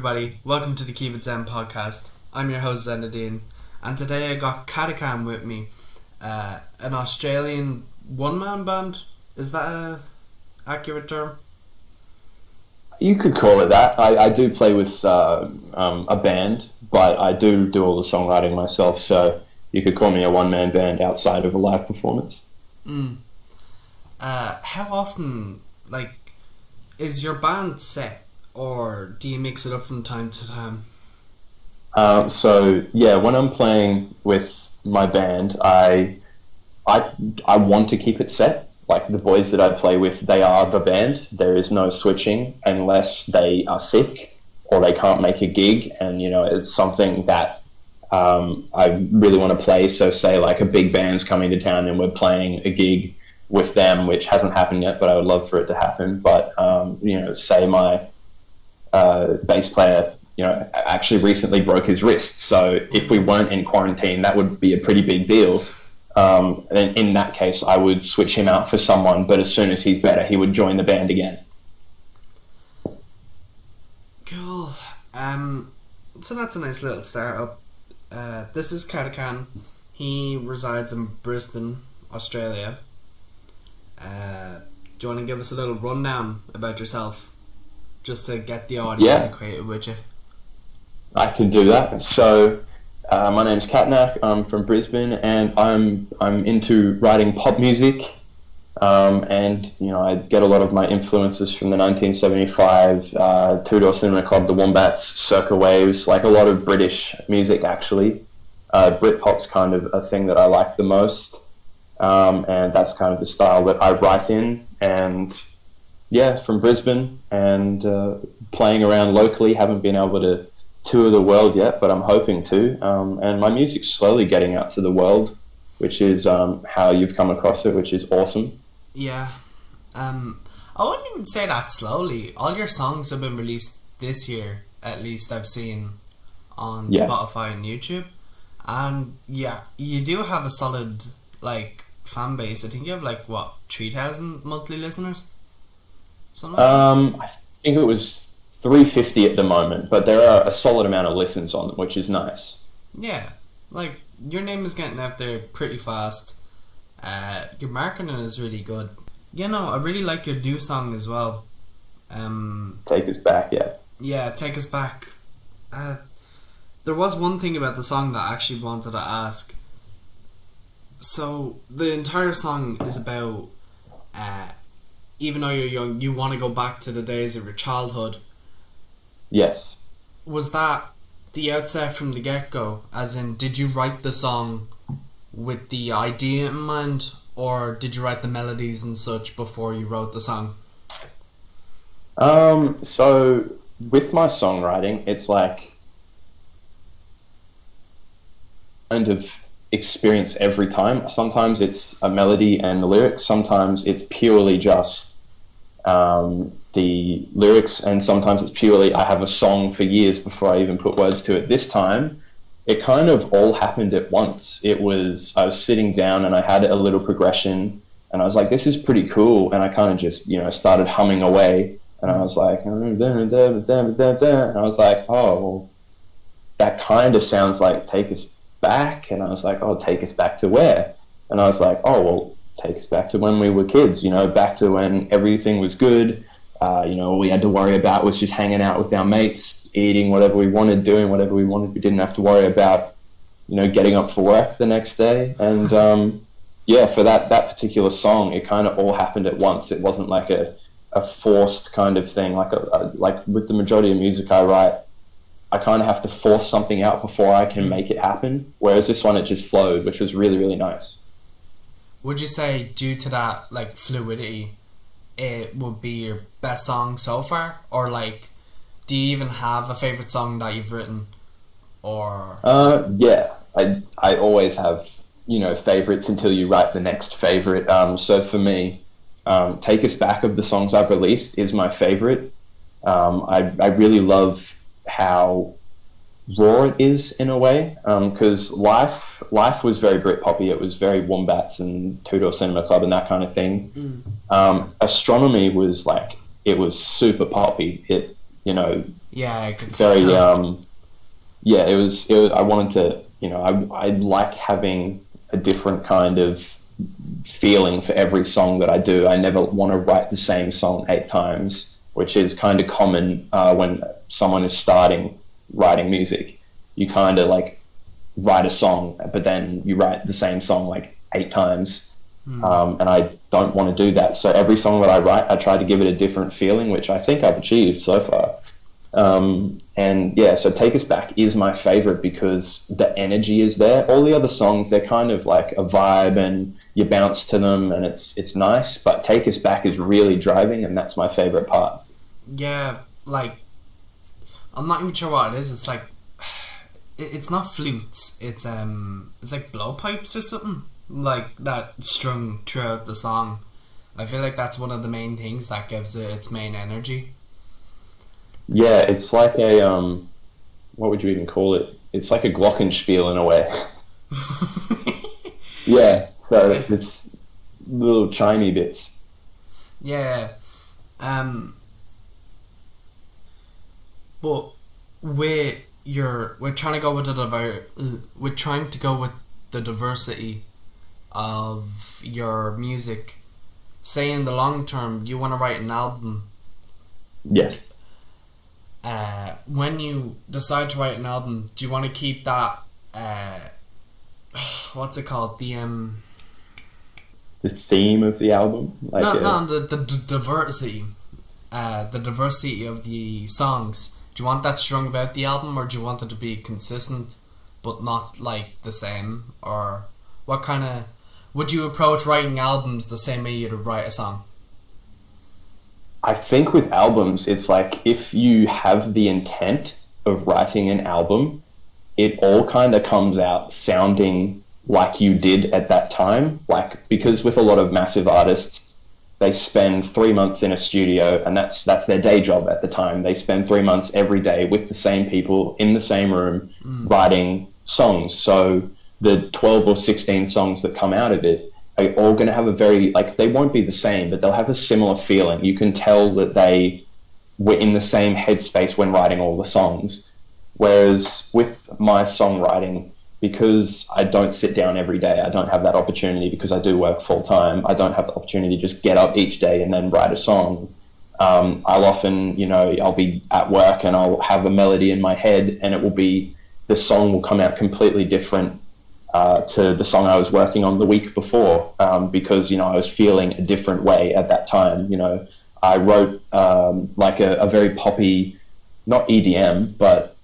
everybody, welcome to the Keep It Zen podcast. I'm your host Zenadean, and today I got Katanak with me, an Australian one-man band. Is that an accurate term? You could call it that. I do play with a band, but I do all the songwriting myself, so you could call me a one-man band outside of a live performance. How often, is your band set, or do you mix it up from time to time? When I'm playing with my band, I want to keep it set. Like the boys that I play with, they are the band. There is no switching unless they are sick or they can't make a gig, and it's something that I really want to play. So say like a big band's coming to town and we're playing a gig with them, which hasn't happened yet, but I would love for it to happen. But say my bass player, actually recently broke his wrist. So if we weren't in quarantine, that would be a pretty big deal. And in that case, I would switch him out for someone, but as soon as he's better, he would join the band again. Cool. So that's a nice little startup. This is Katanak. He resides in Brisbane, Australia. Do you want to give us a little rundown about yourself, just to get the audience acquainted with you? I can do that. So, my name's Katanak. I'm from Brisbane, and I'm into writing pop music. I get a lot of my influences from the 1975 Two-Door Cinema Club, the Wombats, Circa Waves, like a lot of British music actually. Britpop's kind of a thing that I like the most. And that's kind of the style that I write in, and from Brisbane, and playing around locally. Haven't been able to tour the world yet, but I'm hoping to, and my music's slowly getting out to the world, which is how you've come across it, which is awesome. I wouldn't even say that slowly. All your songs have been released this year, at least I've seen on Spotify and YouTube, and you do have a solid fan base. I think you have 3,000 monthly listeners? Something like that? I think it was 350 at the moment, but there are a solid amount of listens on them, which is nice. Yeah, your name is getting out there pretty fast. Your marketing is really good. I really like your new song as well. Take Us Back, Yeah, Take Us Back. There was one thing about the song that I actually wanted to ask. So the entire song is about even though you're young, you want to go back to the days of your childhood. Yes. Was that the outset from the get-go? As in, did you write the song with the idea in mind, or did you write the melodies and such before you wrote the song? So with my songwriting, it's kind of experience every time. Sometimes it's a melody and the lyrics, sometimes it's purely just the lyrics, and sometimes it's purely I have a song for years before I even put words to it. This time it kind of all happened at once. I was sitting down and I had a little progression and I was like, this is pretty cool, and I kind of just started humming away, and I was like, and I was like, oh well, that kind of sounds like Take Us Back, and I was like, oh, take us back to where? And I was like, oh well, take us back to when we were kids, back to when everything was good. All we had to worry about was just hanging out with our mates, eating whatever we wanted, doing whatever we wanted. We didn't have to worry about getting up for work the next day. And for that particular song, it kind of all happened at once. It wasn't like a forced kind of thing, like with the majority of music I write, I kind of have to force something out before I can make it happen. Whereas this one, it just flowed, which was really, really nice. Would you say, due to that fluidity, it would be your best song so far? Or do you even have a favourite song that you've written? Or I always have favourites until you write the next favourite. So for me, Take Us Back of the songs I've released is my favourite. I really love how raw it is in a way, because life was very Britpoppy. It was very Wombats and Two-Door Cinema Club and that kind of thing. Astronomy was it was super poppy. you know, Yeah, I could very tell. yeah, it was I wanted to, I like having a different kind of feeling for every song that I do. I never want to write the same song 8 times, which is kind of common when someone is starting writing music. You kind of like write a song, but then you write the same song like 8 times. And I don't want to do that. So every song that I write, I try to give it a different feeling, which I think I've achieved so far. And yeah, so Take Us Back is my favorite because the energy is there. All the other songs, they're kind of like a vibe and you bounce to them and it's nice, but Take Us Back is really driving and that's my favorite part. Yeah, like I'm not even sure what it is. It's like it's not flutes. It's like blowpipes or something like that strung throughout the song. I feel like that's one of the main things that gives it its main energy. Yeah, it's like a, what would you even call it? It's like a glockenspiel in a way. Yeah, so Okay. it's little chimey bits. Yeah. Um. But we're trying to go with we're trying to go with the diversity of your music. Say in the long term, you want to write an album. Yes. When you decide to write an album, do you want to keep that? What's it called? The theme of the album, like No, the diversity. The diversity of the songs. Do you want that strung about the album, or do you want it to be consistent, but not like the same? Or what kind of would you approach writing albums the same way you'd write a song? I think with albums, it's like if you have the intent of writing an album, it all kind of comes out sounding like you did at that time. Like, because with a lot of massive artists, they spend 3 months in a studio and that's their day job at the time. They spend 3 months every day with the same people in the same room writing songs. So the 12 or 16 songs that come out of it are all going to have a very, like, they won't be the same, but they'll have a similar feeling. You can tell that they were in the same headspace when writing all the songs. Whereas with my songwriting, because I don't sit down every day, I don't have that opportunity because I do work full time. I don't have the opportunity to just get up each day and then write a song. I'll often, I'll be at work and I'll have a melody in my head and it will be, the song will come out completely different to the song I was working on the week before because, I was feeling a different way at that time. I wrote like a very poppy, not EDM, but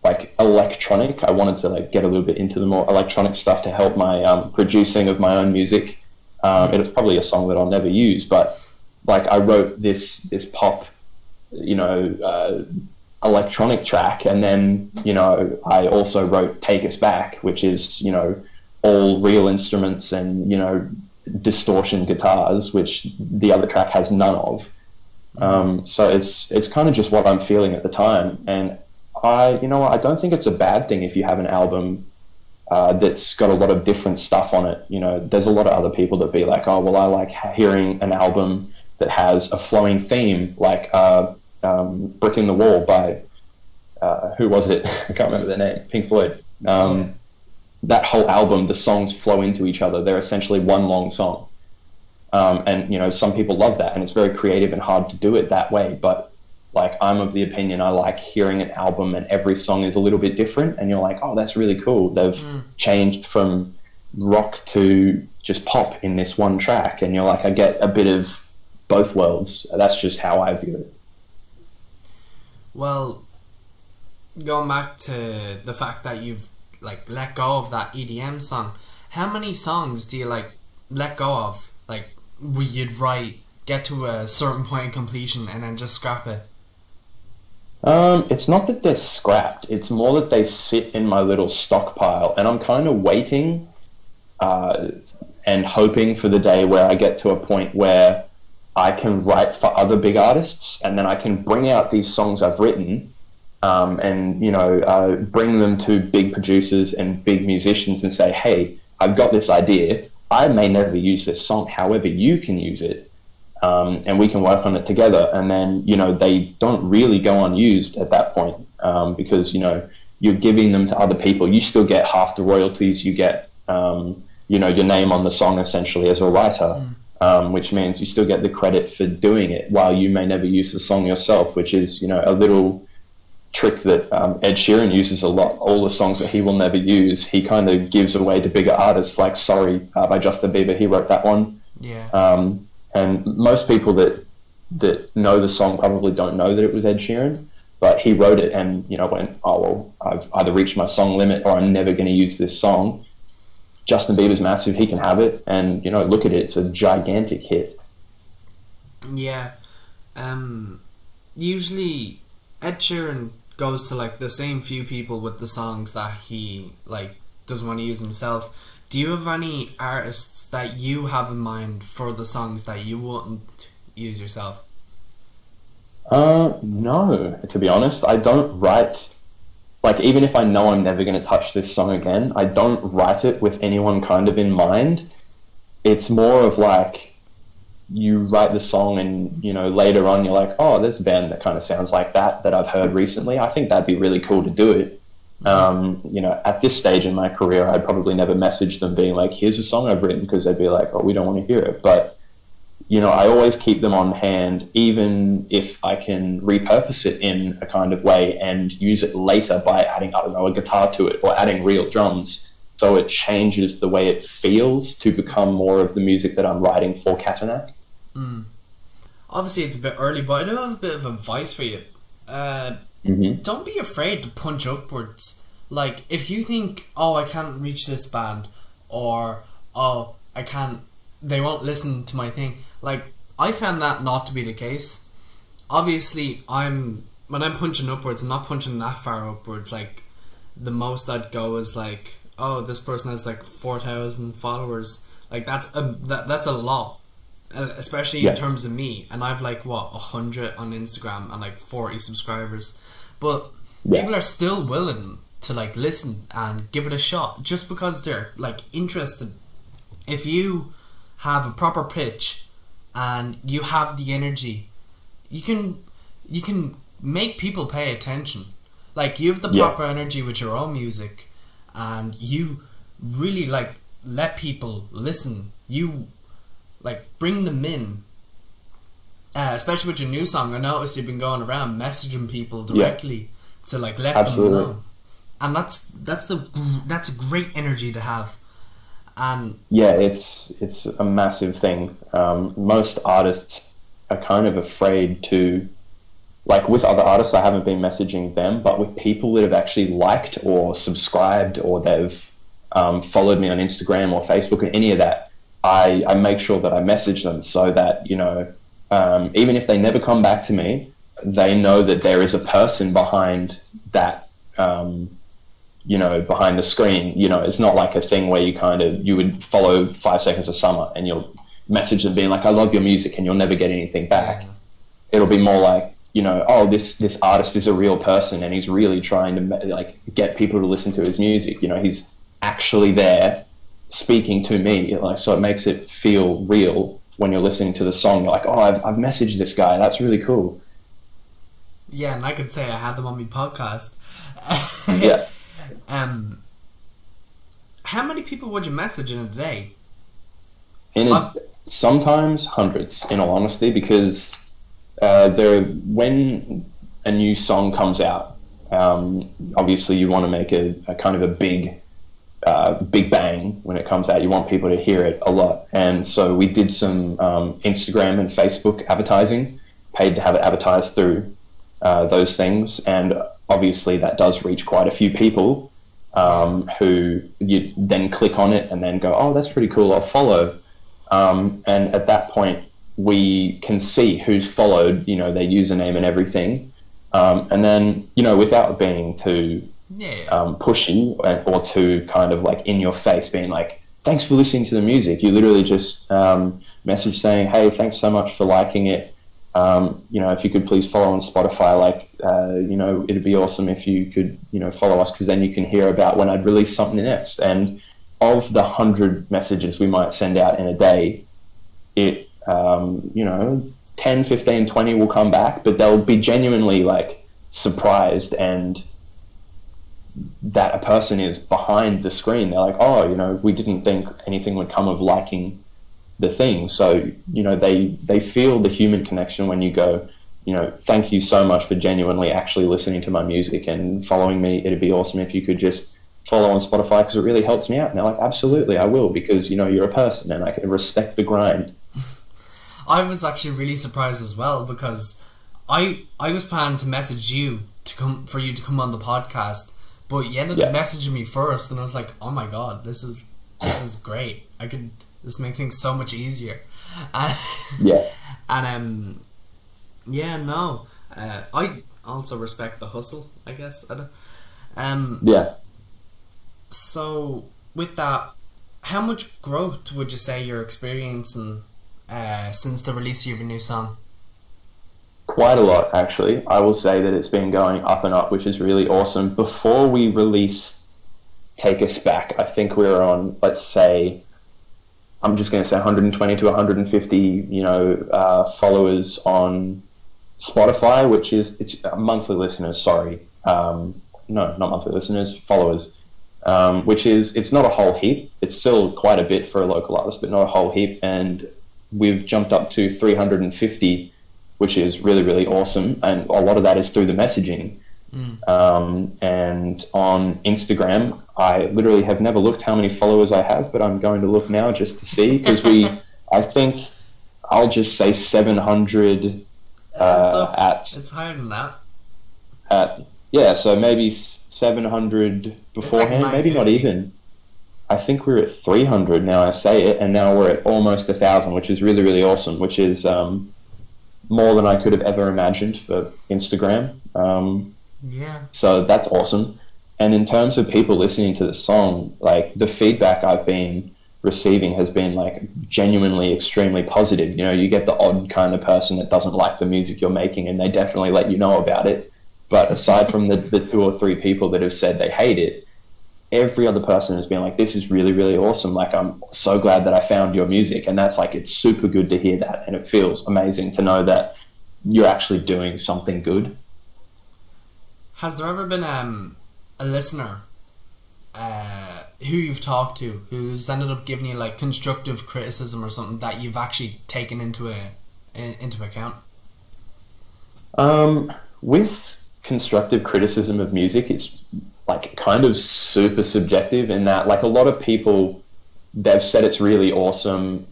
like electronic. I wanted to like get a little bit into the more electronic stuff to help my producing of my own music. It was probably a song that I'll never use, but like I wrote this pop, electronic track, and then I also wrote Take Us Back, which is all real instruments and distortion guitars, which the other track has none of. So it's kind of just what I'm feeling at the time, and I don't think it's a bad thing if you have an album that's got a lot of different stuff on it. There's a lot of other people that be like, oh, well, I like hearing an album that has a flowing theme, like Brick in the Wall by, who was it? I can't remember their name, Pink Floyd. Yeah. That whole album, the songs flow into each other. They're essentially one long song. And, some people love that, and it's very creative and hard to do it that way. But like, I'm of the opinion I like hearing an album and every song is a little bit different and you're like, oh, that's really cool. They've changed from rock to just pop in this one track. And you're like, I get a bit of both worlds. That's just how I view it. Well, going back to the fact that you've like let go of that EDM song, how many songs do you like let go of? Like, where you'd write, get to a certain point of completion and then just scrap it? It's not that they're scrapped. It's more that they sit in my little stockpile, and I'm kind of waiting and hoping for the day where I get to a point where I can write for other big artists, and then I can bring out these songs I've written, and bring them to big producers and big musicians and say, "Hey, I've got this idea. I may never use this song. However, you can use it." and we can work on it together. And then, they don't really go unused at that point, because, you're giving them to other people. You still get half the royalties. You get, your name on the song essentially as a writer, which means you still get the credit for doing it while you may never use the song yourself, which is, a little trick that Ed Sheeran uses a lot. All the songs that he will never use, he kind of gives away to bigger artists, like Sorry by Justin Bieber. He wrote that one. Yeah. And most people that know the song probably don't know that it was Ed Sheeran, but he wrote it and, went, oh, well, I've either reached my song limit or I'm never going to use this song. Justin Bieber's massive, he can have it. And, look at it, it's a gigantic hit. Yeah. Usually Ed Sheeran goes to, like, the same few people with the songs that he, like, doesn't want to use himself. Do you have any artists that you have in mind for the songs that you wouldn't use yourself? No, to be honest. I don't write, like, even if I know I'm never going to touch this song again, I don't write it with anyone kind of in mind. It's more of like, you write the song and, later on you're like, oh, there's a band that kind of sounds like that I've heard recently. I think that'd be really cool to do it. At this stage in my career, I'd probably never message them being like, here's a song I've written, because they'd be like, oh, we don't want to hear it. But, I always keep them on hand, even if I can repurpose it in a kind of way and use it later by adding, I don't know, a guitar to it or adding real drums. So it changes the way it feels to become more of the music that I'm writing for Katanak. Obviously, it's a bit early, but I do have a bit of advice for you. Don't be afraid to punch upwards. Like, if you think, oh, I can't reach this band, or, oh, they won't listen to my thing. Like, I found that not to be the case. Obviously, when I'm punching upwards, I'm not punching that far upwards. Like, the most I'd go is like, oh, this person has like 4,000 followers. Like, that's a lot, especially in terms of me. And I've like 100 on Instagram and like 40 subscribers. But people are still willing to like listen and give it a shot just because they're like interested. If you have a proper pitch and you have the energy, you can make people pay attention. Like, you have the proper energy with your own music, and you really like let people listen. You like bring them in, especially with your new song. I noticed you've been going around messaging people directly to like let them know, and that's a great energy to have. And it's a massive thing. Most artists are kind of afraid to, like, with other artists, I haven't been messaging them, but with people that have actually liked or subscribed, or they've followed me on Instagram or Facebook or any of that, I make sure that I message them so that, even if they never come back to me, they know that there is a person behind that, behind the screen. It's not like a thing where you would follow 5 Seconds of Summer and you'll message them being like, I love your music, and you'll never get anything back. It'll be more like, oh, this artist is a real person and he's really trying to like get people to listen to his music. He's actually there speaking to me. Like, so it makes it feel real when you're listening to the song. You're like, oh, I've messaged this guy. That's really cool. Yeah, and I could say I had them on my podcast. Yeah. How many people would you message in a day? Sometimes hundreds, in all honesty, because when a new song comes out, obviously you want to make a kind of a big bang when it comes out. You want people to hear it a lot, and so we did some Instagram and Facebook advertising, paid to have it advertised through those things, and obviously that does reach quite a few people who you then click on it and then go, oh, that's pretty cool, I'll follow. And at that point, we can see who's followed, their username and everything. And then, without being too pushy or too kind of like in your face, being like, thanks for listening to the music. You literally just message saying, hey, thanks so much for liking it. If you could please follow on Spotify, it'd be awesome if you could, follow us, because then you can hear about when I'd release something next. And of the 100 messages we might send out in a day, it you know, 10, 15, 20 will come back, but they'll be genuinely like surprised, and that a person is behind the screen. They're like, oh, you know, we didn't think anything would come of liking the thing. So, you know, they feel the human connection when you go, you know, thank you so much for genuinely actually listening to my music and following me. It'd be awesome if you could just follow on Spotify because it really helps me out. And they're like, absolutely, I will, because, you know, you're a person and I can respect the grind. I was actually really surprised as well, because I was planning to message you for you to come on the podcast, but you ended up messaging me first, and I was like, oh my god, this is great. This makes things so much easier. I also respect the hustle, I guess. So with that, how much growth would you say you're experiencing since the release of your new song? Quite a lot, actually. I will say that it's been going up and up, which is really awesome. Before we released Take Us Back, I think we were on, let's say, I'm just going to say 120 to 150, you know, followers on Spotify, which is, it's monthly listeners, sorry. No, not monthly listeners, followers. Which is, it's not a whole heap. It's still quite a bit for a local artist, but not a whole heap. And we've jumped up to 350, which is really, really awesome. And a lot of that is through the messaging. And on Instagram, I literally have never looked how many followers I have, but I'm going to look now just to see, because I think I'll just say 700 it's higher than that. So maybe 700 beforehand, like maybe not even. I think we're at 300 now I say it, and now we're at almost 1,000, which is really, really awesome, which is more than I could have ever imagined for Instagram. So that's awesome. And in terms of people listening to the song, like the feedback I've been receiving has been like genuinely extremely positive. You know, you get the odd kind of person that doesn't like the music you're making, and they definitely let you know about it. But aside from the 2 or 3 people that have said they hate it, every other person has been like, this is really, really awesome. Like, I'm so glad that I found your music. And that's like, it's super good to hear that. And it feels amazing to know that you're actually doing something good. Has there ever been a listener who you've talked to who's ended up giving you like constructive criticism or something that you've actually taken into account? With constructive criticism of music, it's like kind of super subjective in that, like, a lot of people, they've said it's really awesome,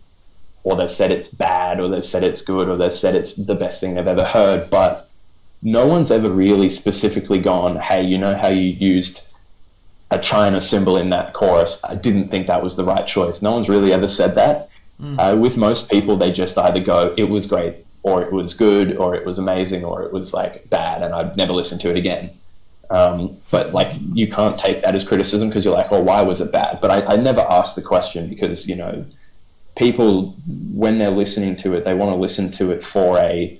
or they've said it's bad, or they've said it's good, or they've said it's the best thing they've ever heard, but no one's ever really specifically gone, hey, you know how you used a China symbol in that chorus? I didn't think that was the right choice. No one's really ever said that. With most people, they just either go, it was great, or it was good, or it was amazing, or it was like bad and I'd never listen to it again. But like, you can't take that as criticism, because you're like, oh, why was it bad? But I never ask the question, because, you know, people, when they're listening to it, they want to listen to it for an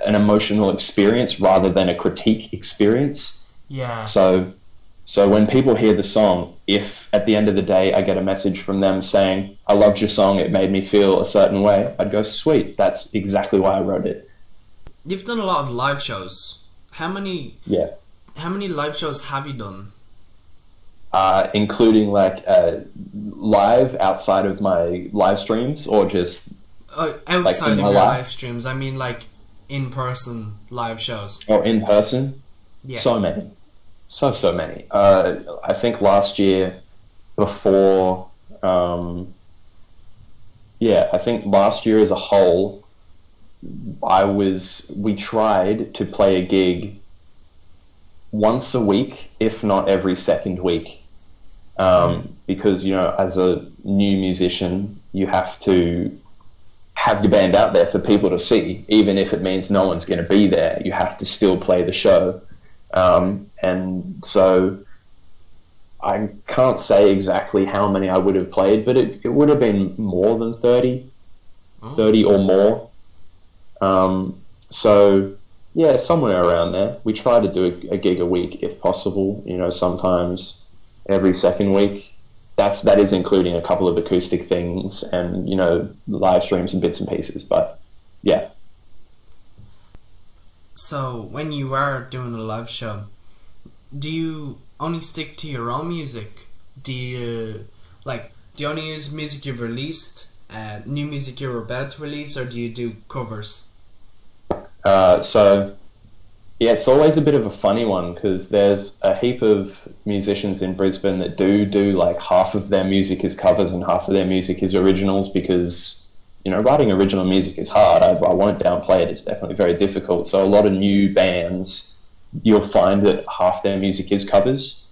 emotional experience rather than a critique experience. Yeah. So when people hear the song, if at the end of the day I get a message from them saying, I loved your song, it made me feel a certain way, I'd go, sweet, that's exactly why I wrote it. You've done a lot of live shows. How many live shows have you done? Including like live outside of my live streams, or just outside like of your live streams? I mean, like in-person live shows. Or in person? Yeah. So many. So many. I think last year, before, I think last year as a whole, we tried to play a gig once a week, if not every second week. Because, you know, as a new musician, you have to have your band out there for people to see, even if it means no one's going to be there. You have to still play the show. And so I can't say exactly how many I would have played, but it would have been more than 30 or more. So yeah, somewhere around there. We try to do a gig a week if possible, you know, sometimes every second week. that is including a couple of acoustic things and, you know, live streams and bits and pieces. But yeah. So when you are doing a live show, do you only stick to your own music? Do you only use music you've released, new music you're about to release, or do you do covers? So yeah, it's always a bit of a funny one because there's a heap of musicians in Brisbane that do like half of their music is covers and half of their music is originals, because, you know, writing original music is hard. I won't downplay it. It's definitely very difficult. So a lot of new bands, you'll find that half their music is covers.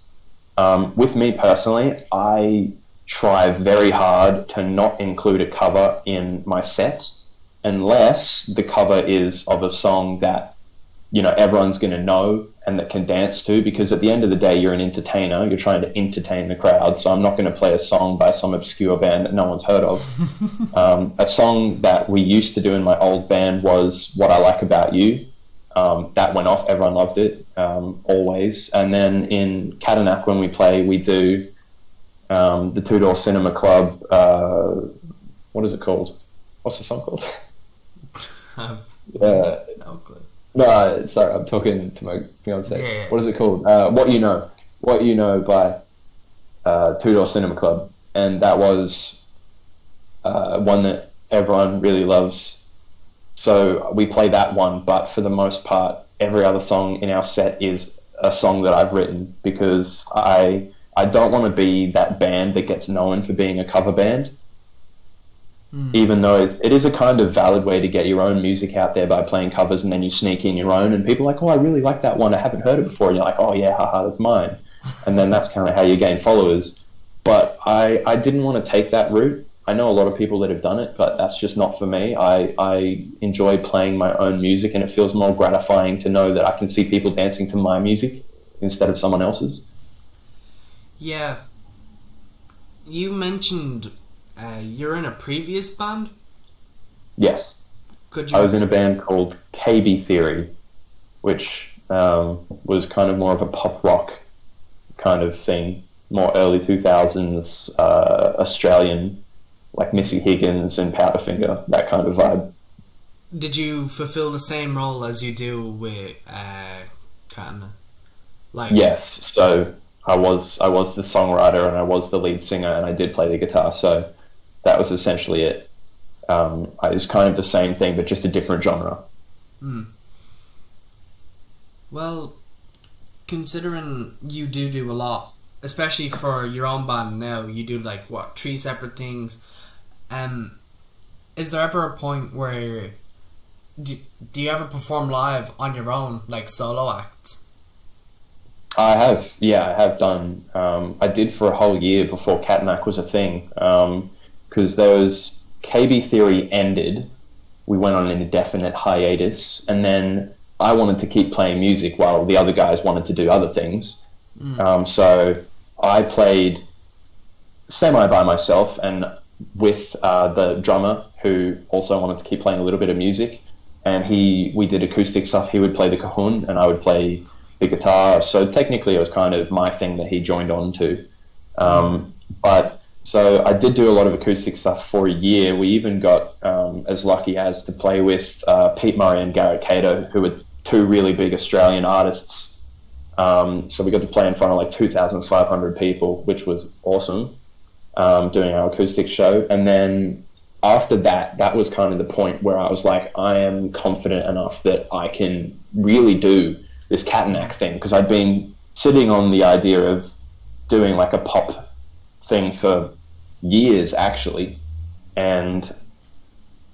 With me personally, I try very hard to not include a cover in my set unless the cover is of a song that, you know, everyone's going to know and that can dance to, because at the end of the day, you're an entertainer. You're trying to entertain the crowd. So I'm not going to play a song by some obscure band that no one's heard of. A song that we used to do in my old band was What I Like About You. That went off. Everyone loved it, always. And then in Katanak, when we play, we do the Two Door Cinema Club. What is it called? What's the song called? No clue. No, sorry, I'm talking to my fiance. Yeah. What is it called? What You Know by Two Door Cinema Club. And that was one that everyone really loves. So we play that one, but for the most part, every other song in our set is a song that I've written, because I don't want to be that band that gets known for being a cover band. Even though it is a kind of valid way to get your own music out there by playing covers, and then you sneak in your own, and people are like, oh, I really like that one, I haven't heard it before, and you're like, oh yeah, haha, that's mine. And then that's kind of how you gain followers. But I didn't want to take that route. I know a lot of people that have done it, but that's just not for me. I enjoy playing my own music, and it feels more gratifying to know that I can see people dancing to my music instead of someone else's. Yeah. You mentioned you're in a previous band? Yes. Could you I was in a band called KB Theory, which was kind of more of a pop rock kind of thing, more early 2000s Australian, like Missy Higgins and Powderfinger, that kind of vibe. Did you fulfill the same role as you do with Katanak? Yes, so I was the songwriter and I was the lead singer, and I did play the guitar, so that was essentially it. It was kind of the same thing, but just a different genre. Well, considering you do a lot, especially for your own band now, you do 3 separate things. Is there ever a point where do you ever perform live on your own, like solo acts? I have done. I did for a whole year before Katanak was a thing, because there was KB Theory ended. We went on an indefinite hiatus, and then I wanted to keep playing music while the other guys wanted to do other things. So I played semi by myself, and with the drummer, who also wanted to keep playing a little bit of music, and we did acoustic stuff. He would play the cajon and I would play the guitar. So technically it was kind of my thing that he joined on to. But so I did do a lot of acoustic stuff for a year. We even got as lucky as to play with Pete Murray and Garrett Cato, who were 2 really big Australian artists. So we got to play in front of 2,500 people, which was awesome, doing our acoustic show. And then after that was kind of the point where I was like, I am confident enough that I can really do this Katanak thing, because I'd been sitting on the idea of doing a pop thing for years, actually. And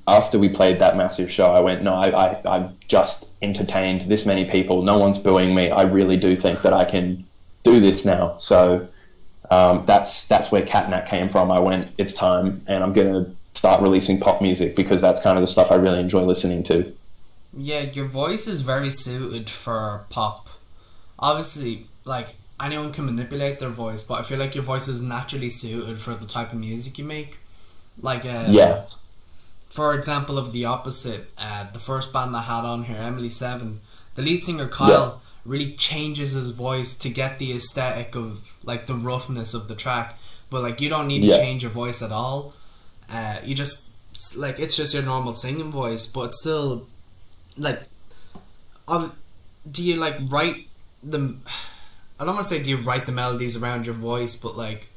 after we played that massive show, I went, no, I've just entertained this many people. No one's booing me. I really do think that I can do this now. So that's where Katanak came from. I went, it's time, and I'm going to start releasing pop music, because that's kind of the stuff I really enjoy listening to. Yeah, your voice is very suited for pop. Obviously, anyone can manipulate their voice, but I feel like your voice is naturally suited for the type of music you make. Yeah. For example, of the opposite, the first band I had on here, Emily 7, the lead singer Kyle really changes his voice to get the aesthetic of like the roughness of the track, but like you don't need to change your voice at all. You just like it's just your normal singing voice, but it's still like do you like write the I don't want to say do you write the melodies around your voice, but like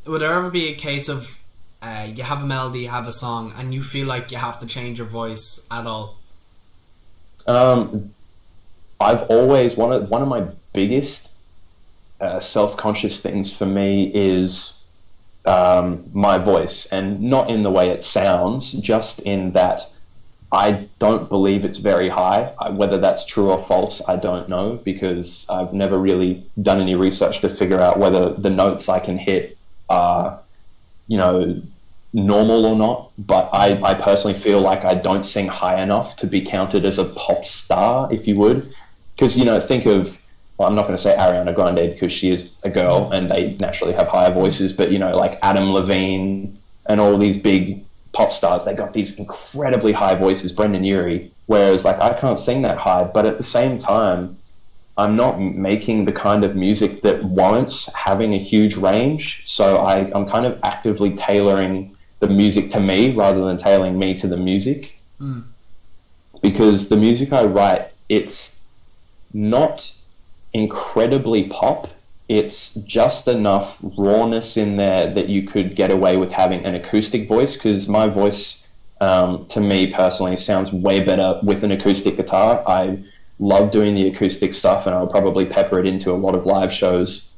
would there ever be a case of you have a melody, you have a song, and you feel like you have to change your voice at all? I've always one of my biggest self-conscious things for me is my voice, and not in the way it sounds, just in that I don't believe it's very high. Whether that's true or false, I don't know, because I've never really done any research to figure out whether the notes I can hit are, normal or not. But I personally feel like I don't sing high enough to be counted as a pop star, if you would. Because, think of, well, I'm not going to say Ariana Grande because she is a girl and they naturally have higher voices, but, like Adam Levine and all these big pop stars, they got these incredibly high voices, Brendan Urie, whereas like I can't sing that high. But at the same time, I'm not making the kind of music that warrants having a huge range. So I'm kind of actively tailoring the music to me rather than tailoring me to the music. Because the music I write, it's not incredibly pop. It's just enough rawness in there that you could get away with having an acoustic voice, because my voice, to me personally, sounds way better with an acoustic guitar. I love doing the acoustic stuff, and I'll probably pepper it into a lot of live shows.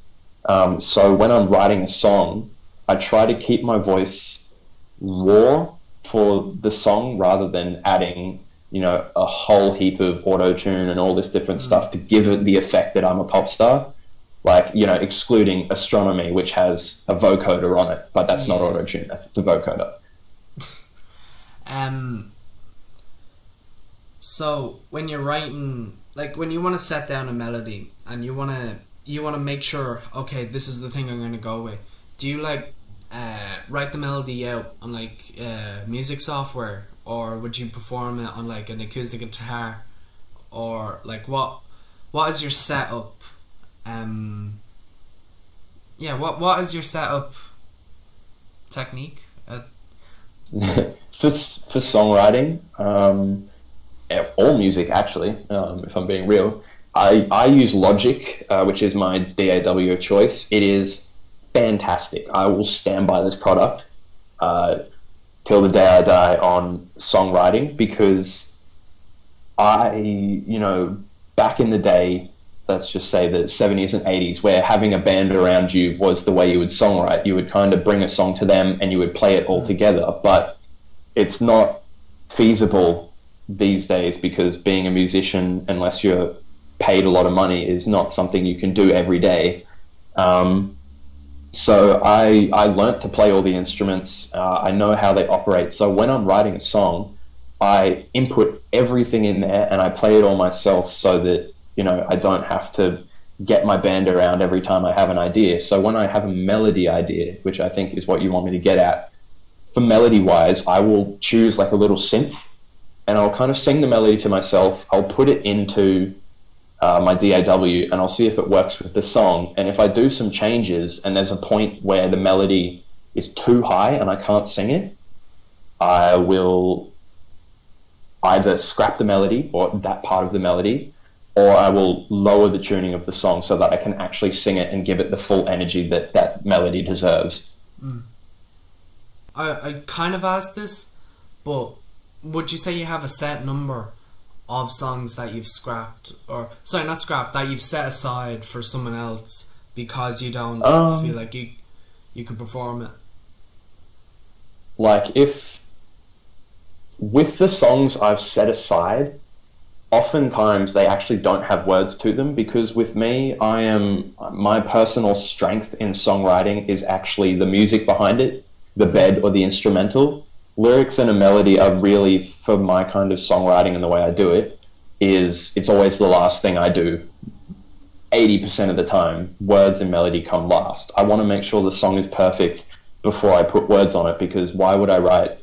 So when I'm writing a song, I try to keep my voice raw for the song rather than adding a whole heap of auto-tune and all this different stuff to give it the effect that I'm a pop star. Like, excluding Astronomy, which has a vocoder on it, but that's not auto-tune, that's the vocoder. So when you're writing, like when you want to set down a melody and you want to make sure, okay, this is the thing I'm going to go with, do you like write the melody out on like music software, or would you perform it on like an acoustic guitar, or like what is your setup? What is your setup technique? For songwriting, all music actually, if I'm being real, I use Logic, which is my DAW of choice. It is fantastic. I will stand by this product till the day I die on songwriting, because back in the day, let's just say the 70s and 80s, where having a band around you was the way you would songwrite. You would kind of bring a song to them and you would play it all together. But it's not feasible these days, because being a musician, unless you're paid a lot of money, is not something you can do every day. So I learnt to play all the instruments. I know how they operate. So when I'm writing a song, I input everything in there and I play it all myself, so that I don't have to get my band around every time I have an idea. So when I have a melody idea, which I think is what you want me to get at, for melody-wise, I will choose like a little synth and I'll kind of sing the melody to myself. I'll put it into my DAW and I'll see if it works with the song. And if I do some changes and there's a point where the melody is too high and I can't sing it, I will either scrap the melody or that part of the melody, or I will lower the tuning of the song so that I can actually sing it and give it the full energy that that melody deserves. I kind of asked this, but would you say you have a set number of songs that you've scrapped, or sorry, not scrapped, that you've set aside for someone else because you don't feel like you could perform it? Like, if with the songs I've set aside, oftentimes they actually don't have words to them, because with me, my personal strength in songwriting is actually the music behind it, the bed or the instrumental. Lyrics and a melody are really, for my kind of songwriting and the way I do it, it's always the last thing I do. 80% of the time, words and melody come last. I want to make sure the song is perfect before I put words on it, because why would I write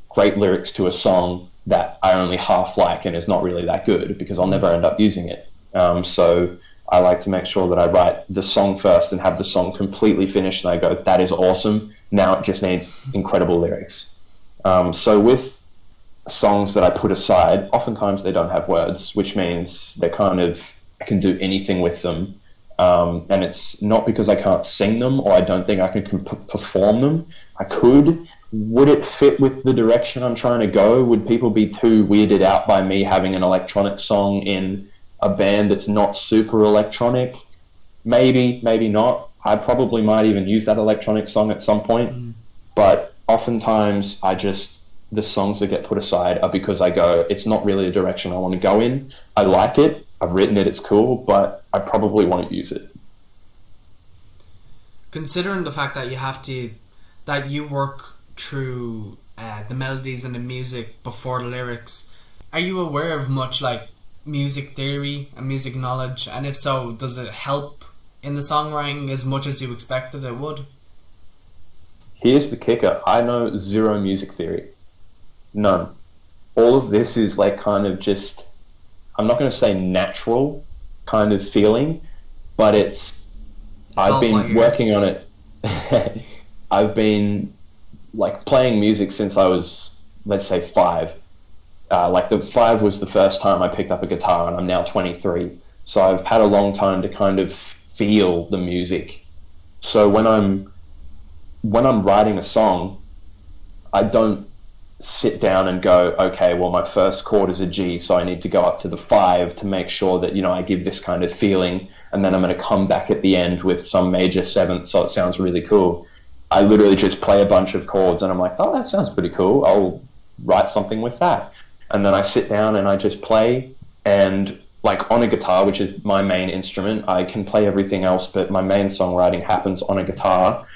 great lyrics to a song that I only half like and is not really that good, because I'll never end up using it. So I like to make sure that I write the song first and have the song completely finished, and I go, that is awesome. Now it just needs incredible lyrics. So with songs that I put aside, oftentimes they don't have words, which means they're kind of, I can do anything with them. And it's not because I can't sing them or I don't think I can perform them. I could. Would it fit with the direction I'm trying to go? Would people be too weirded out by me having an electronic song in a band that's not super electronic? Maybe, maybe not. I probably might even use that electronic song at some point. But oftentimes the songs that get put aside are because I go, it's not really a direction I want to go in. I like it. I've written it. It's cool, but I probably won't use it. Considering the fact that that you work through the melodies and the music before the lyrics, are you aware of much like music theory and music knowledge? And if so, does it help in the songwriting as much as you expected it would? Here's the kicker. I know zero music theory. None. All of this is like kind of just, I'm not going to say natural kind of feeling, but I've been working on it. I've been like playing music since I was, let's say, 5. Like the 5 was the first time I picked up a guitar, and I'm now 23. So I've had a long time to kind of feel the music. So when I'm writing a song, I don't sit down and go, okay, well, my first chord is a G, so I need to go up to the 5 to make sure that, I give this kind of feeling, and then I'm going to come back at the end with some major 7th, so it sounds really cool. I literally just play a bunch of chords, and I'm like, oh, that sounds pretty cool. I'll write something with that. And then I sit down and I just play, and like on a guitar, which is my main instrument, I can play everything else, but my main songwriting happens on a guitar.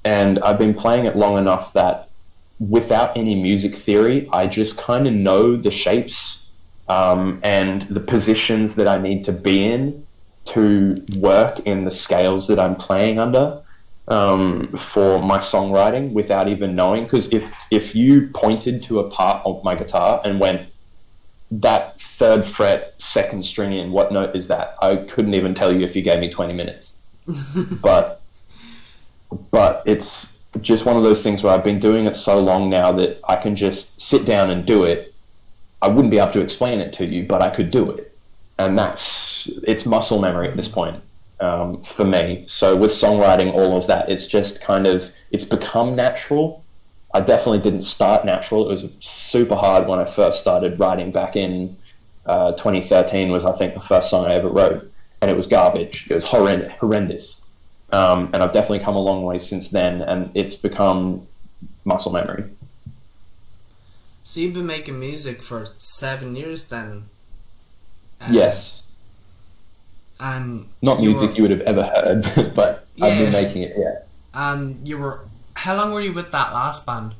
And I've been playing it long enough that without any music theory, I just kind of know the shapes and the positions that I need to be in to work in the scales that I'm playing under for my songwriting without even knowing. Because if you pointed to a part of my guitar and went, that 3rd fret, 2nd string in, what note is that? I couldn't even tell you if you gave me 20 minutes. But it's just one of those things where I've been doing it so long now that I can just sit down and do it. I wouldn't be able to explain it to you, but I could do it. And it's muscle memory at this point for me. So with songwriting, all of that, it's just kind of, it's become natural. I definitely didn't start natural. It was super hard when I first started writing back in 2013 was, I think, the first song I ever wrote. And it was garbage. It was horrendous. And I've definitely come a long way since then, and it's become muscle memory. So you've been making music for 7 years then? Yes. And not music you would have ever heard, but yeah. I've been making it, yeah. And how long were you with that last band?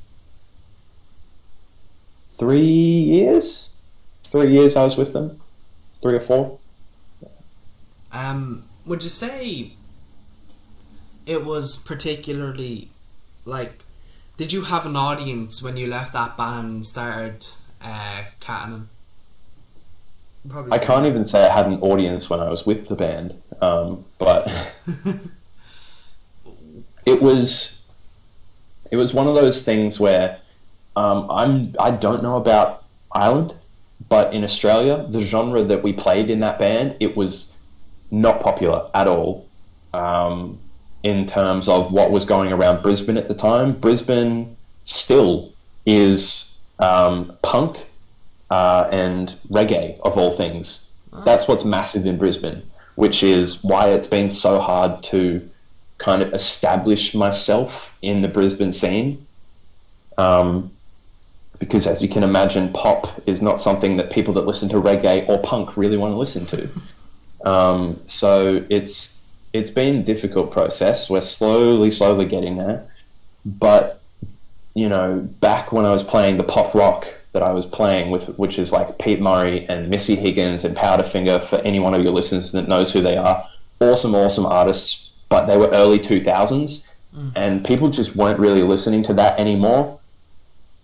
3 years? 3 years I was with them. 3 or 4. Would you say it was particularly, like, did you have an audience when you left that band and started Katanak? I can't even say I had an audience when I was with the band, but it was one of those things where I don't know about Ireland, but in Australia, the genre that we played in that band, it was not popular at all. In terms of what was going around Brisbane at the time. Brisbane still is punk and reggae, of all things. That's what's massive in Brisbane, which is why it's been so hard to kind of establish myself in the Brisbane scene. Because as you can imagine, pop is not something that people that listen to reggae or punk really want to listen to. So it's been a difficult process. We're slowly getting there. But, back when I was playing the pop rock that I was playing with, which is like Pete Murray and Missy Higgins and Powderfinger, for any one of your listeners that knows who they are, awesome artists, but they were early 2000s, and people just weren't really listening to that anymore,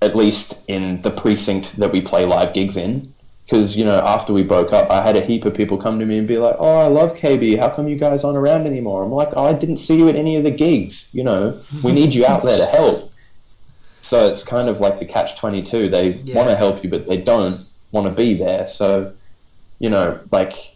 at least in the precinct that we play live gigs in. because, after we broke up, I had a heap of people come to me and be like, oh, I love KB. How come you guys aren't around anymore? I'm like, oh, I didn't see you at any of the gigs. We need you out there to help. So it's kind of like the catch-22. They want to help you, but they don't want to be there. So, like,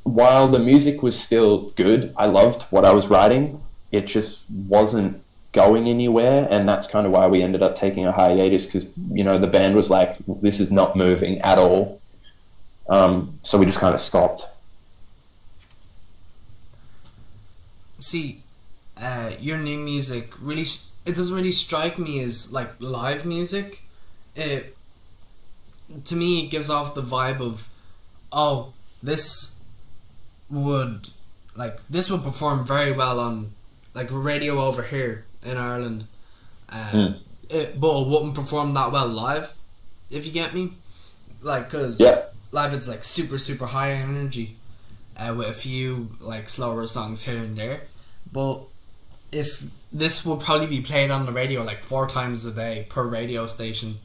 while the music was still good, I loved what I was writing. It just wasn't going anywhere, and that's kind of why we ended up taking a hiatus, because the band was like, this is not moving at all. So we just kind of stopped. See, your new music really, it doesn't really strike me as like live music. It, to me, it gives off the vibe of, oh, this would perform very well on like radio over here in Ireland, but it wouldn't perform that well live, if you get me. Like, because live it's like super, super high energy, with a few like slower songs here and there. But if this will probably be played on the radio like 4 times a day per radio station,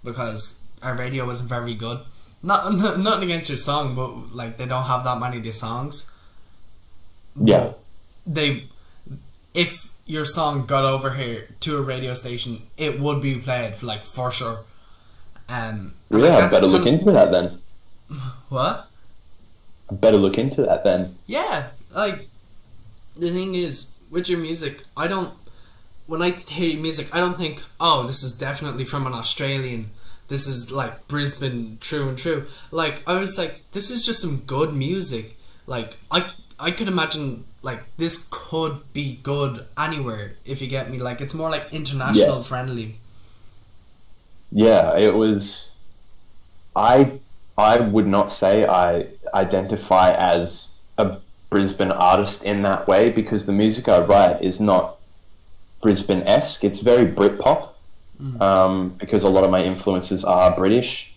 because our radio isn't very good. Nothing against your song, but like they don't have that many of the songs. Yeah. If your song got over here to a radio station, it would be played for sure. I better look into that then. What? I better look into that then. Yeah, like, the thing is, with your music, when I hear your music, I don't think, oh, this is definitely from an Australian, this is like Brisbane, true and true. Like, I was like, this is just some good music. Like, I could imagine, like, this could be good anywhere, if you get me. Like, it's more like international friendly. Yeah, it was... I would not say I identify as a Brisbane artist in that way, because the music I write is not Brisbane-esque. It's very Britpop, because a lot of my influences are British.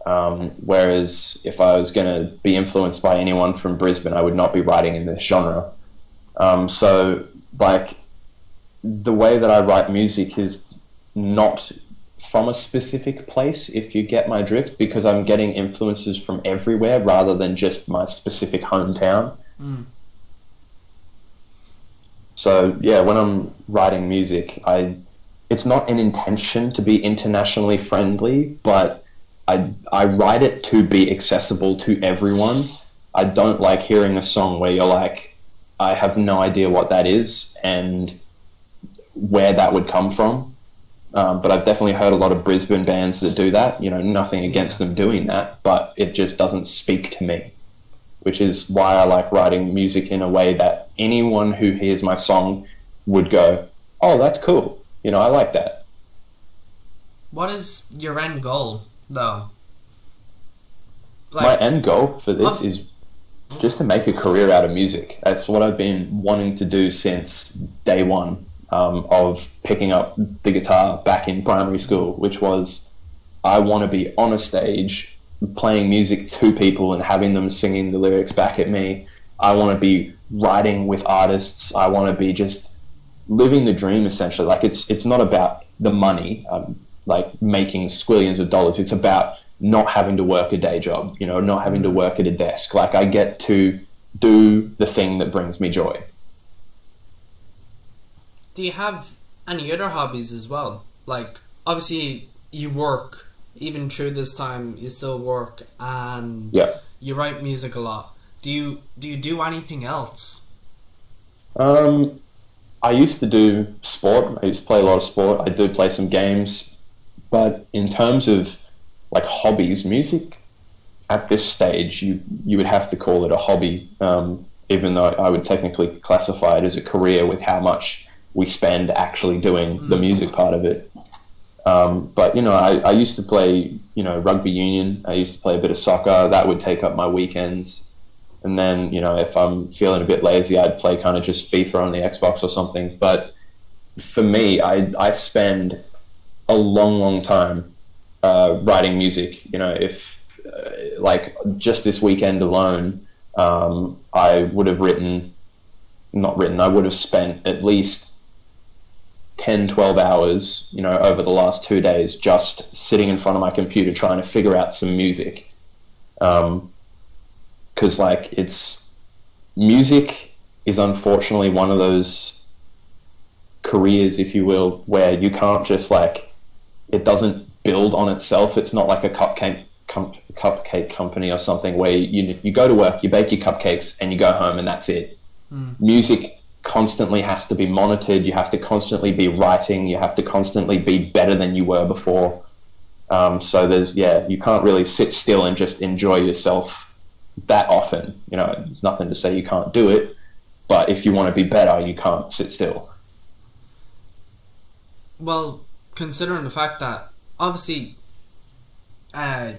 Whereas if I was going to be influenced by anyone from Brisbane, I would not be writing in this genre. So, like, the way that I write music is not from a specific place, if you get my drift, because I'm getting influences from everywhere rather than just my specific hometown. So, yeah, when I'm writing music, it's not an intention to be internationally friendly, but I write it to be accessible to everyone. I don't like hearing a song where you're like, I have no idea what that is and where that would come from. But I've definitely heard a lot of Brisbane bands that do that. Nothing against them doing that, but it just doesn't speak to me, which is why I like writing music in a way that anyone who hears my song would go, oh, that's cool. I like that. What is your end goal, though? My end goal for this is just to make a career out of music. That's what I've been wanting to do since day one of picking up the guitar back in primary school, which was, I want to be on a stage playing music to people and having them singing the lyrics back at me. I want to be writing with artists. I want to be just living the dream, essentially. Like, it's not about the money, like making squillions of dollars. It's about not having to work a day job, not having to work at a desk. Like, I get to do the thing that brings me joy. Do you have any other hobbies as well? Like, obviously you work, even through this time you still work, and you write music a lot. Do you do anything else? I used to do sport. I used to play a lot of sport. I do play some games, but in terms of like hobbies, music at this stage, you would have to call it a hobby, even though I would technically classify it as a career with how much we spend actually doing the music part of it. But I used to play rugby union. I used to play a bit of soccer. That would take up my weekends. And then, if I'm feeling a bit lazy, I'd play kind of just FIFA on the Xbox or something. But for me, I spend a long, long time writing music. If like just this weekend alone, I would have I would have spent at least 10, 12 hours, over the last 2 days, just sitting in front of my computer trying to figure out some music Because like music is unfortunately one of those careers, if you will, where you can't just like, it doesn't build on itself. It's not like a cupcake company or something where you go to work, you bake your cupcakes, and you go home, and that's it. Music constantly has to be monitored. You have to constantly be writing. You have to constantly be better than you were before. So you can't really sit still and just enjoy yourself that often. You know, there's nothing to say you can't do it, but if you want to be better, you can't sit still. Well, considering the fact that obviously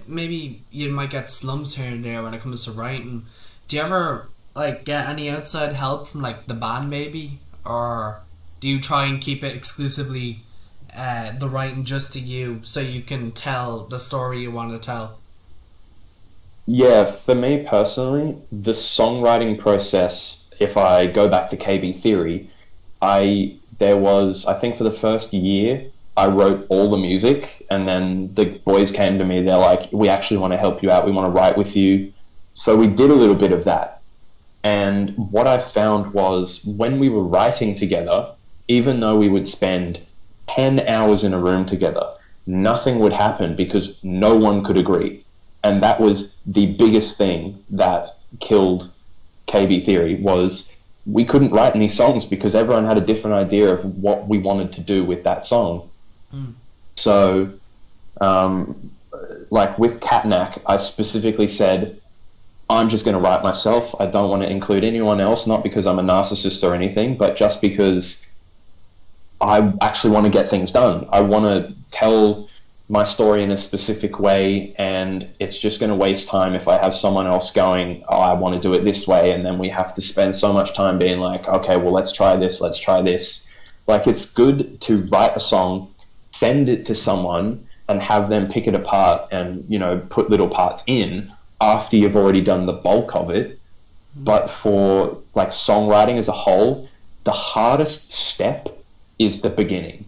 maybe you might get slumps here and there when it comes to writing, do you ever like get any outside help from like the band maybe, or do you try and keep it exclusively the writing just to you so you can tell the story you want to tell? Yeah, for me personally, the songwriting process, if I go back to KB Theory, I think for the first year, I wrote all the music, and then the boys came to me, they're like, we actually want to help you out, we want to write with you. So we did a little bit of that. And what I found was when we were writing together, even though we would spend 10 hours in a room together, nothing would happen because no one could agree. And that was the biggest thing that killed KB Theory, was we couldn't write any songs because everyone had a different idea of what we wanted to do with that song. So, like with Katanak, I specifically said, I'm just going to write myself. I don't want to include anyone else, not because I'm a narcissist or anything, but just because I actually want to get things done. I want to tell my story in a specific way, and it's just going to waste time if I have someone else going, oh, I want to do it this way, and then we have to spend so much time being like, okay, well, let's try this. Like, it's good to write a song, send it to someone, and have them pick it apart and, you know, put little parts in after you've already done the bulk of it. But for like songwriting as a whole, the hardest step is the beginning.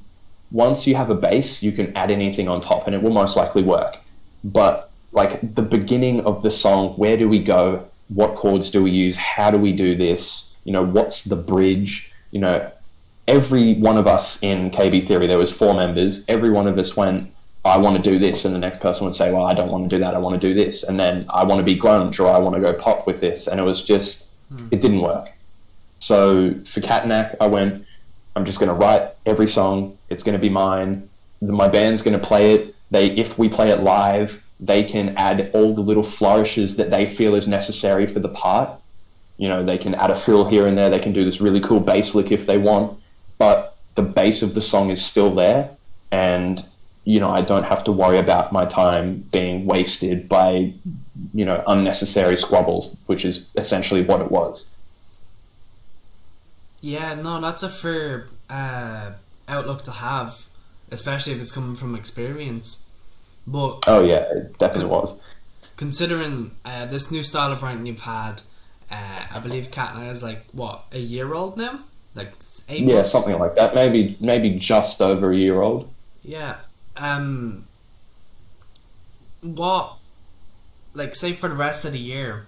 Once you have a base, you can add anything on top and it will most likely work. But like the beginning of the song, where do we go? What chords do we use? How do we do this? You know, what's the bridge? You know, every one of us in KB Theory, there was 4 members. Every one of us went, I want to do this, and the next person would say, well, I don't want to do that, I want to do this, and then I want to be grunge, or I want to go pop with this, and it was just, it didn't work. So for Katanak, I went, I'm just going to write every song, it's going to be mine, my band's going to play it, if we play it live, they can add all the little flourishes that they feel is necessary for the part. You know, they can add a fill here and there, they can do this really cool bass lick if they want, but the base of the song is still there, and you know, I don't have to worry about my time being wasted by, you know, unnecessary squabbles, which is essentially what it was. Yeah, no, that's a fair outlook to have, especially if it's coming from experience. But oh yeah, it definitely was. Considering this new style of writing you've had, I believe Katanak is like, what, a year old now? Like 8 months? Yeah, something like that. Maybe just over a year old. Yeah. What, like, say for the rest of the year,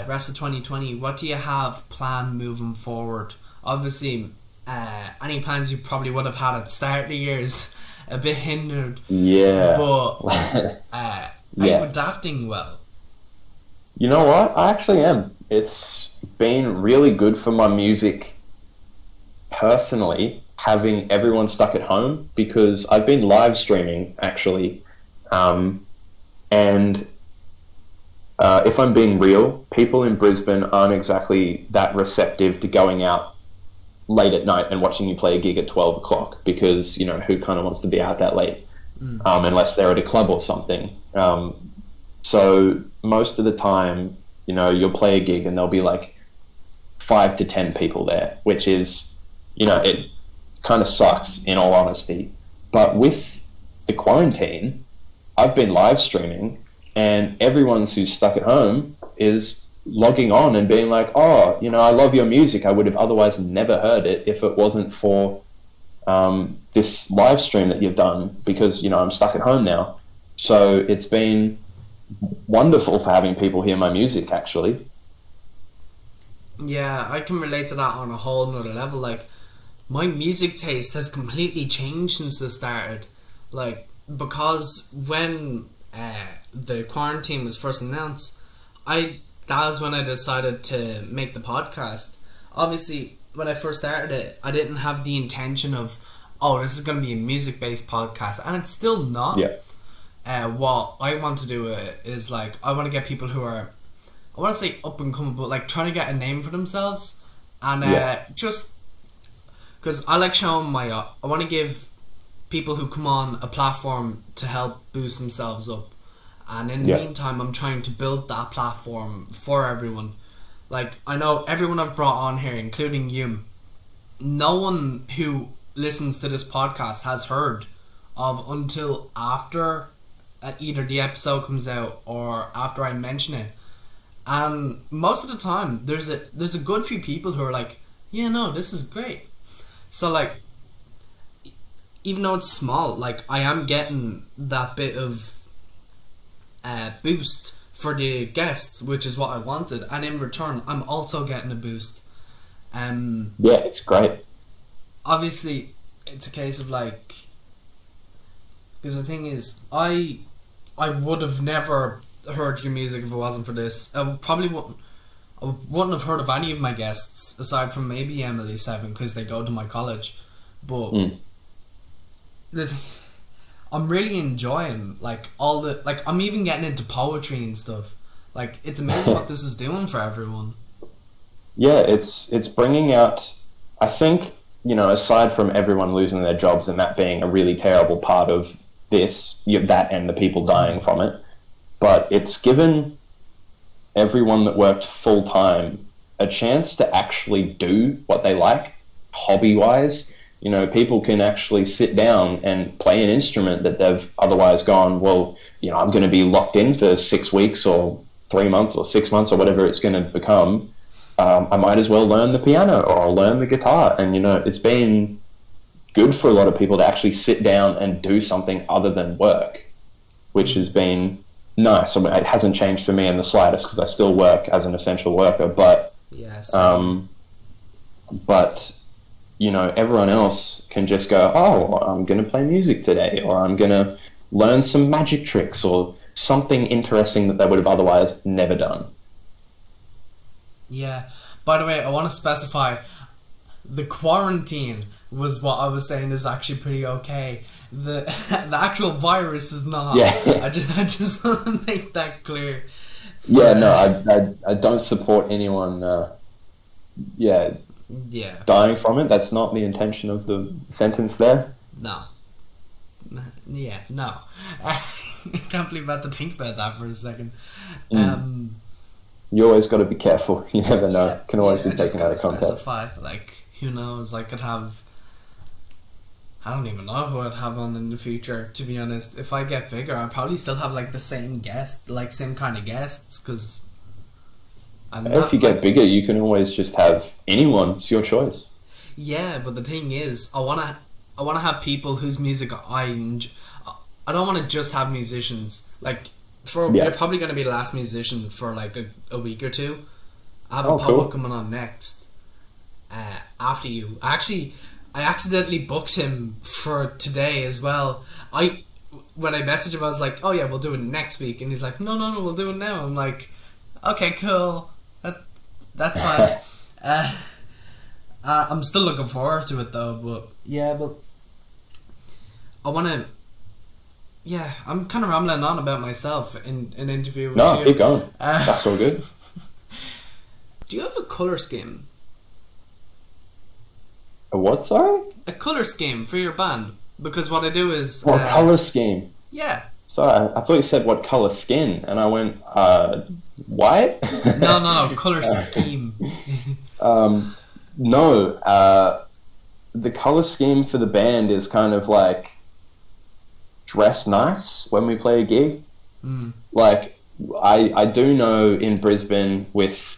rest of 2020, what do you have planned moving forward? Obviously, any plans you probably would have had at the start of the year is a bit hindered. Yeah. But are you adapting well? You know what? I actually am. It's been really good for my music personally, having everyone stuck at home, because I've been live streaming actually, and if I'm being real, people in Brisbane aren't exactly that receptive to going out late at night and watching you play a gig at 12 o'clock, because, you know, who kind of wants to be out that late, unless they're at a club or something. So most of the time, you know, you'll play a gig and there'll be like 5 to 10 people there, which is, you know, it kind of sucks in all honesty. But with the quarantine, I've been live streaming, and everyone who's stuck at home is logging on and being like, oh, you know, I love your music, I would have otherwise never heard it if it wasn't for this live stream that you've done, because, you know, I'm stuck at home now. So it's been wonderful for having people hear my music, actually. Yeah, I can relate to that on a whole nother level. Like, my music taste has completely changed since I started. Like, because when the quarantine was first announced, that was when I decided to make the podcast. Obviously, when I first started it, I didn't have the intention of, oh, this is going to be a music-based podcast, and it's still not. Yeah. What I want to do is, like, I want to get people who are, I want to say up and coming, but like trying to get a name for themselves, and just because I like showing I want to give people who come on a platform to help boost themselves up, and in the meantime, I'm trying to build that platform for everyone. Like, I know everyone I've brought on here, including you, no one who listens to this podcast has heard of until after either the episode comes out or after I mention it. And most of the time there's a good few people who are like, yeah, no, this is great. So, like, even though it's small, like, I am getting that bit of boost for the guests, which is what I wanted, and in return I'm also getting a boost. Yeah, it's great. Obviously it's a case of, like, because the thing is, I would have never heard your music if it wasn't for this. I wouldn't have heard of any of my guests aside from maybe Emily Seven, because they go to my college. But I'm really enjoying, like, all the, like, I'm even getting into poetry and stuff. Like, it's amazing what this is doing for everyone. Yeah, it's bringing out, I think, you know, aside from everyone losing their jobs and that being a really terrible part of this, that and the people dying from it, but it's given everyone that worked full time a chance to actually do what they like, hobby wise. You know, people can actually sit down and play an instrument that they've otherwise gone, well, you know, I'm going to be locked in for 6 weeks or 3 months or 6 months or whatever it's going to become. I might as well learn the piano or learn the guitar. And, you know, it's been good for a lot of people to actually sit down and do something other than work, which has been nice. I mean, it hasn't changed for me in the slightest because I still work as an essential worker, but you know, everyone else can just go, oh, I'm going to play music today, or I'm going to learn some magic tricks or something interesting that they would have otherwise never done. Yeah. By the way, I want to specify, the quarantine was what I was saying is actually pretty okay. The actual virus is not. Yeah. I just want to make that clear. Yeah, no, I don't support anyone dying from it. That's not the intention of the sentence there. No. Yeah, no. I can't believe I had to think about that for a second. You always got to be careful. You never know. It can always be taken out of context. Specify, like, who knows? I could have... I don't even know who I'd have on in the future, to be honest. If I get bigger, I'd probably still have, like, the same guest, like, same kind of guests, because... If you get bigger, you can always just have anyone. It's your choice. Yeah, but the thing is, I wanna have people whose music I don't want to just have musicians. Like, you're probably going to be the last musician for, like, a week or two. I have a poet coming on next after you. Actually, I accidentally booked him for today as well. When I messaged him, I was like, oh yeah, we'll do it next week, and he's like, no, we'll do it now. I'm like, okay, cool, that's fine. I'm still looking forward to it though, but I want to. Yeah, I'm kind of rambling on about myself in an interview with you. No, keep going. That's all good. Do you have a colour scheme? A what, sorry? A colour scheme for your band. Because what I do is... What colour scheme? Yeah. Sorry, I thought you said what colour skin, and I went, white? No, colour scheme. No, the colour scheme for the band is kind of like dress nice when we play a gig. Like, I do know in Brisbane with,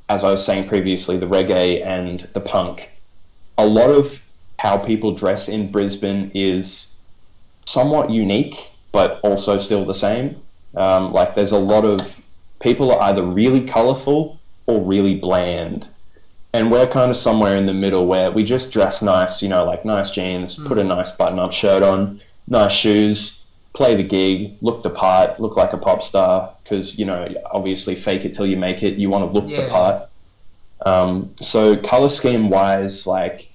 as I was saying previously, the reggae and the punk, a lot of how people dress in Brisbane is somewhat unique, but also still the same. Like there's a lot of people are either really colourful or really bland. And we're kind of somewhere in the middle where we just dress nice, like nice jeans, put a nice button-up shirt on, nice shoes, play the gig, look the part, look like a pop star, because, obviously fake it till you make it. You want to look the part. So colour scheme-wise, like,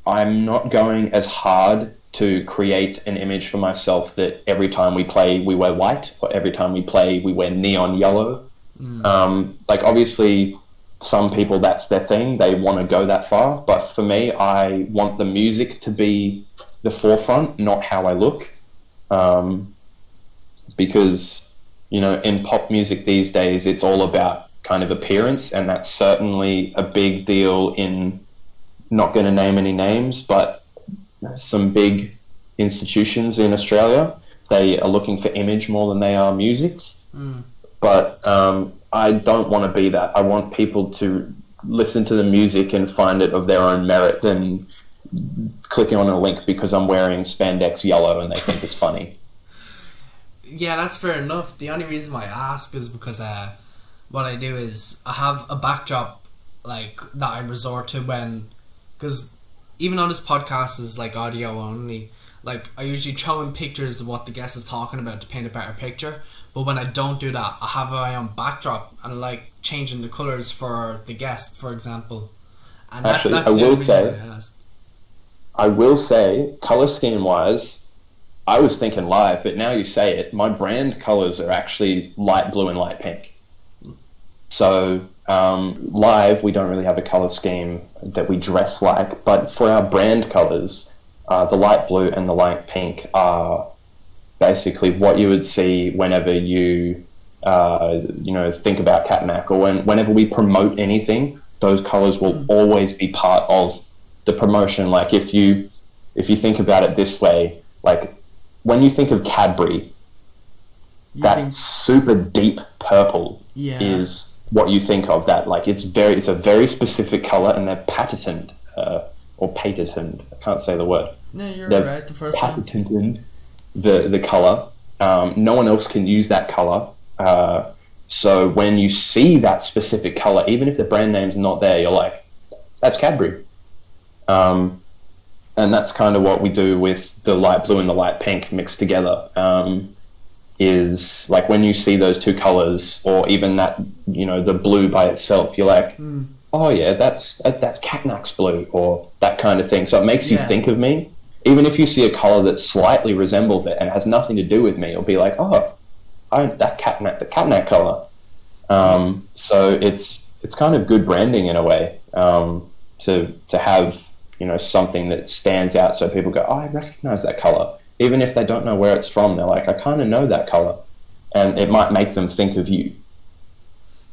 I'm not going as hard to create an image for myself that every time we play, we wear white, or every time we play, we wear neon yellow. Like, obviously, some people, that's their thing. They want to go that far. But for me, I want the music to be the forefront, not how I look. Because, in pop music these days, it's all about kind of appearance. And that's certainly a big deal in, not going to name any names, but some big institutions in Australia. They are looking for image more than they are music. But I don't want to be that. I want people to listen to the music and find it of their own merit than clicking on a link because I'm wearing spandex yellow and they think it's funny. Yeah, that's fair enough. The only reason why I ask is because what I do is I have a backdrop like that I resort to when, because even though this podcast is like audio only, like I usually throw in pictures of what the guest is talking about to paint a better picture. But when I don't do that, I have my own backdrop and I like changing the colours for the guest, for example. And actually, that's I will say, colour scheme wise, I was thinking live, but now you say it, my brand colours are actually light blue and light pink. So live, we don't really have a colour scheme that we dress like, but for our brand colours, the light blue and the light pink are basically what you would see whenever you, think about Katanak, or whenever we promote anything. Those colours will always be part of the promotion. Like if you think about it this way, like when you think of Cadbury, that super deep purple is what you think of. That like it's a very specific colour, and they've patented or patented. I can't say the word. No, you're right. The first patented one. The colour. No one else can use that colour. So when you see that specific colour, even if the brand name's not there, you're like, that's Cadbury. And that's kind of what we do with the light blue and the light pink mixed together. Is like when you see those two colours, or even that, the blue by itself, you're like, oh yeah, that's Katanak's blue, or that kind of thing. So it makes you think of me. Even if you see a colour that slightly resembles it and has nothing to do with me, you'll be like, oh, the Katanak colour. So it's kind of good branding in a way, to have, something that stands out so people go, oh, I recognise that colour. Even if they don't know where it's from, they're like, I kind of know that colour. And it might make them think of you.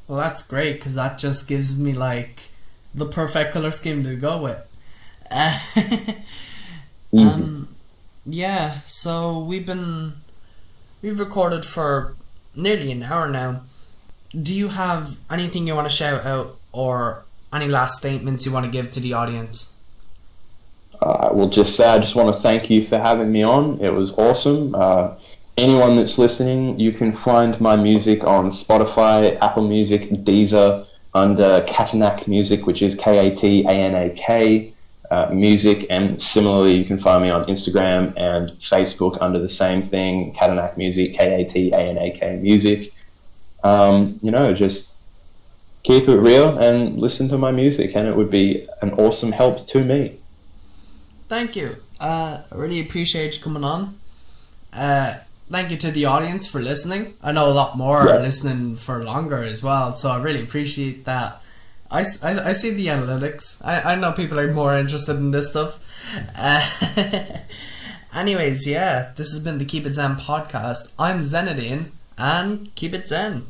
Well, that's great, because that just gives me, like, the perfect colour scheme to go with. Yeah, so we've recorded for nearly an hour now. Do you have anything you want to shout out, or any last statements you want to give to the audience? I will just say I just want to thank you for having me on. It was awesome. Anyone that's listening, you can find my music on Spotify, Apple Music, Deezer, under Katanakmusic, which is Katanak music, and similarly you can find me on Instagram and Facebook under the same thing, Katanakmusic, Katanak music. Just keep it real and listen to my music, and it would be an awesome help to me. Thank you. I really appreciate you coming on. Thank you to the audience for listening. I know a lot more are listening for longer as well, so I really appreciate that. I see the analytics. I know people are more interested in this stuff. Anyways, this has been the Keep It Zen podcast. I'm Zenadean, and keep it zen.